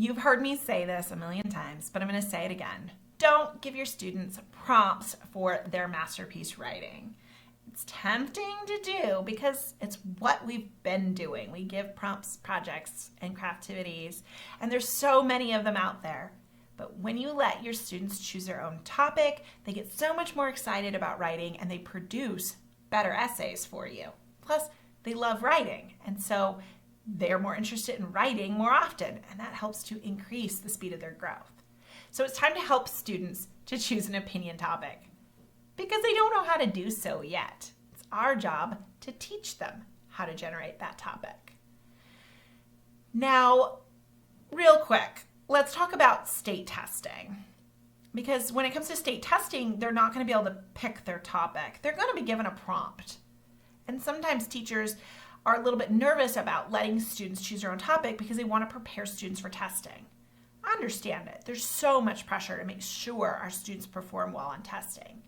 You've heard me say this a million times, but I'm going to say it again. Don't give your students prompts for their masterpiece writing. It's tempting to do because it's what we've been doing. We give prompts, projects, and craftivities, and there's so many of them out there. But when you let your students choose their own topic, they get so much more excited about writing and they produce better essays for you. Plus, they love writing, and so they're more interested in writing more often, and that helps to increase the speed of their growth. So it's time to help students to choose an opinion topic because they don't know how to do so yet. It's our job to teach them how to generate that topic. Now, real quick, let's talk about state testing. Because when it comes to state testing, they're not going to be able to pick their topic. They're going to be given a prompt. And sometimes teachers are a little bit nervous about letting students choose their own topic because they want to prepare students for testing. I understand it. There's so much pressure to make sure our students perform well on testing.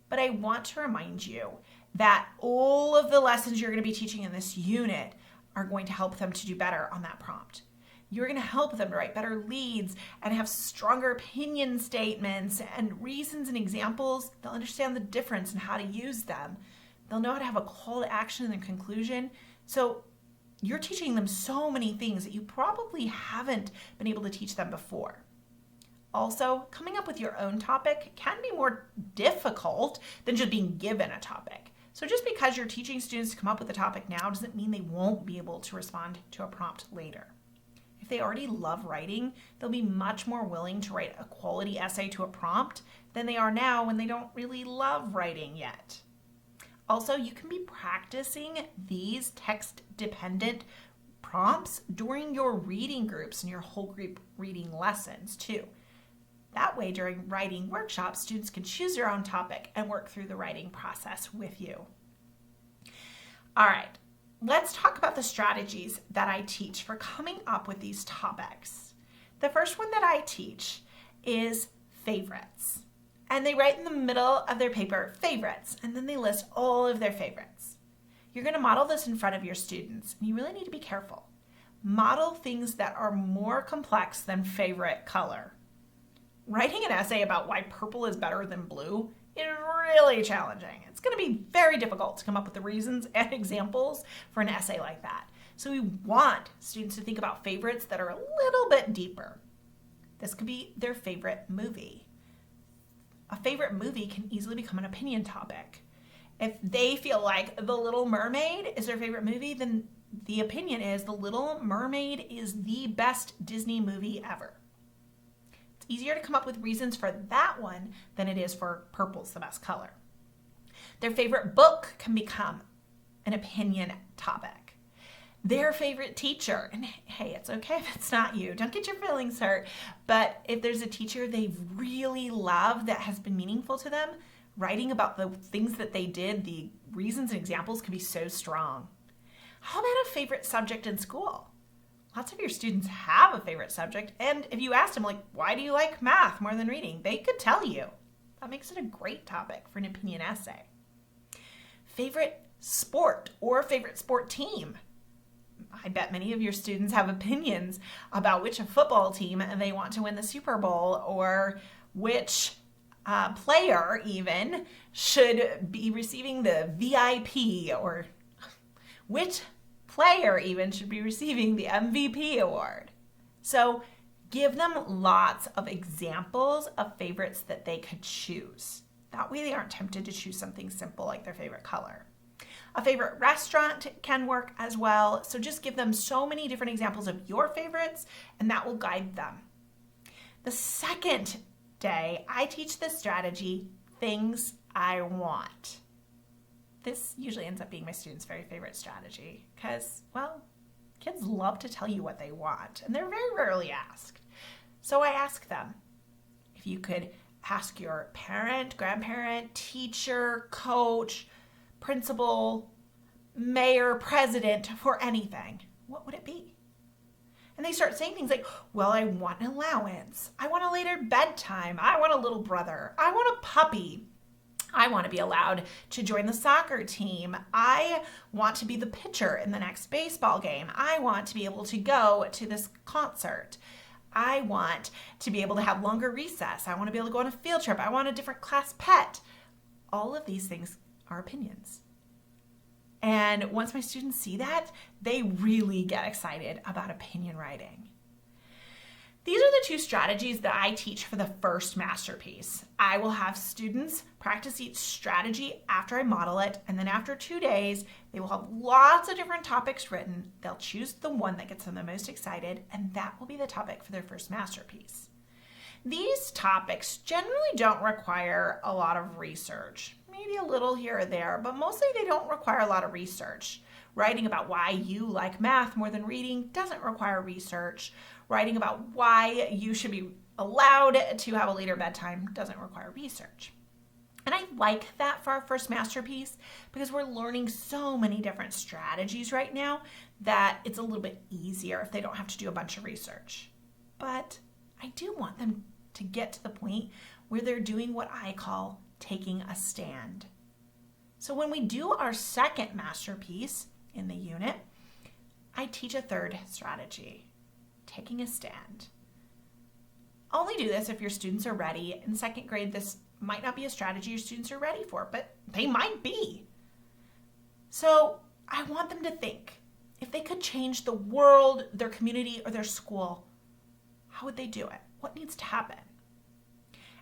But I want to remind you that all of the lessons you're going to be teaching in this unit are going to help them to do better on that prompt. You're going to help them to write better leads and have stronger opinion statements and reasons and examples. They'll understand the difference and how to use them. They'll know how to have a call to action and a conclusion. So you're teaching them so many things that you probably haven't been able to teach them before. Also, coming up with your own topic can be more difficult than just being given a topic. So just because you're teaching students to come up with a topic now doesn't mean they won't be able to respond to a prompt later. If they already love writing, they'll be much more willing to write a quality essay to a prompt than they are now when they don't really love writing yet. Also, you can be practicing these text-dependent prompts during your reading groups and your whole group reading lessons too. That way, during writing workshops, students can choose their own topic and work through the writing process with you. All right, let's talk about the strategies that I teach for coming up with these topics. The first one that I teach is favorites. And they write in the middle of their paper, favorites, and then they list all of their favorites. You're going to model this in front of your students, and you really need to be careful. Model things that are more complex than favorite color. Writing an essay about why purple is better than blue is really challenging. It's going to be very difficult to come up with the reasons and examples for an essay like that. So we want students to think about favorites that are a little bit deeper. This could be their favorite movie. A favorite movie can easily become an opinion topic. If they feel like The Little Mermaid is their favorite movie, then the opinion is The Little Mermaid is the best Disney movie ever. It's easier to come up with reasons for that one than it is for purple's the best color. Their favorite book can become an opinion topic. Their favorite teacher, and hey, it's okay if it's not you, don't get your feelings hurt, but if there's a teacher they really love that has been meaningful to them, writing about the things that they did, the reasons and examples can be so strong. How about a favorite subject in school? Lots of your students have a favorite subject, and if you asked them, like, why do you like math more than reading? They could tell you. That makes it a great topic for an opinion essay. Favorite sport or favorite sport team? I bet many of your students have opinions about which football team they want to win the Super Bowl or which player even should be receiving the VIP or which player even should be receiving the MVP award. So give them lots of examples of favorites that they could choose. That way they aren't tempted to choose something simple like their favorite color. A favorite restaurant can work as well. So just give them so many different examples of your favorites and that will guide them. The second day, I teach the strategy, things I want. This usually ends up being my students' very favorite strategy because, well, kids love to tell you what they want and they're very rarely asked. So I ask them, if you could ask your parent, grandparent, teacher, coach, principal, mayor, president for anything, what would it be? And they start saying things like, well, I want an allowance. I want a later bedtime. I want a little brother. I want a puppy. I want to be allowed to join the soccer team. I want to be the pitcher in the next baseball game. I want to be able to go to this concert. I want to be able to have longer recess. I want to be able to go on a field trip. I want a different class pet. All of these things are opinions. And once my students see that, they really get excited about opinion writing. These are the two strategies that I teach for the first masterpiece. I will have students practice each strategy after I model it, and then after 2 days, they will have lots of different topics written. They'll choose the one that gets them the most excited, and that will be the topic for their first masterpiece. These topics generally don't require a lot of research, maybe a little here or there, but mostly they don't require a lot of research. Writing about why you like math more than reading doesn't require research. Writing about why you should be allowed to have a later bedtime doesn't require research. And I like that for our first masterpiece because we're learning so many different strategies right now that it's a little bit easier if they don't have to do a bunch of research. But I do want them to get to the point where they're doing what I call taking a stand. So when we do our second masterpiece in the unit, I teach a third strategy, taking a stand. Only do this if your students are ready. In second grade, this might not be a strategy your students are ready for, but they might be. So I want them to think, if they could change the world, their community, or their school, how would they do it? What needs to happen?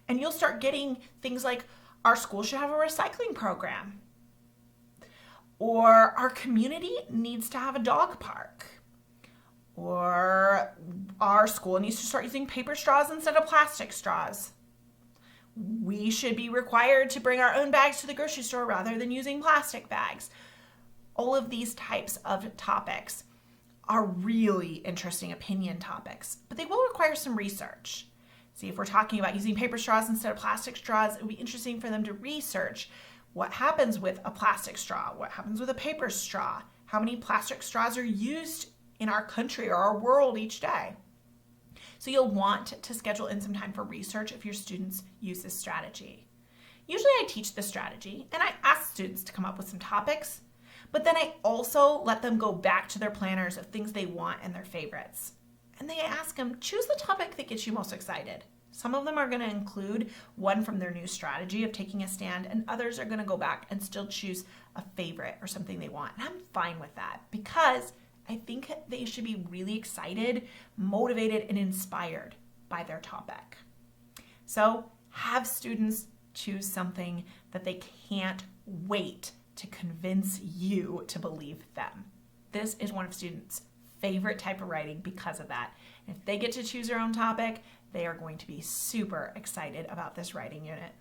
And you'll start getting things like, our school should have a recycling program. Or our community needs to have a dog park. Or our school needs to start using paper straws instead of plastic straws. We should be required to bring our own bags to the grocery store rather than using plastic bags. All of these types of topics are really interesting opinion topics, but they will require some research. See, if we're talking about using paper straws instead of plastic straws, it would be interesting for them to research what happens with a plastic straw, what happens with a paper straw, how many plastic straws are used in our country or our world each day. So you'll want to schedule in some time for research if your students use this strategy. Usually I teach this strategy and I ask students to come up with some topics, but then I also let them go back to their planners of things they want and their favorites. And they ask them, choose the topic that gets you most excited. Some of them are going to include one from their new strategy of taking a stand, and others are going to go back and still choose a favorite or something they want. And I'm fine with that because I think they should be really excited, motivated, and inspired by their topic. So have students choose something that they can't wait to convince you to believe them. This is one of students' favorite type of writing because of that. If they get to choose their own topic, they are going to be super excited about this writing unit.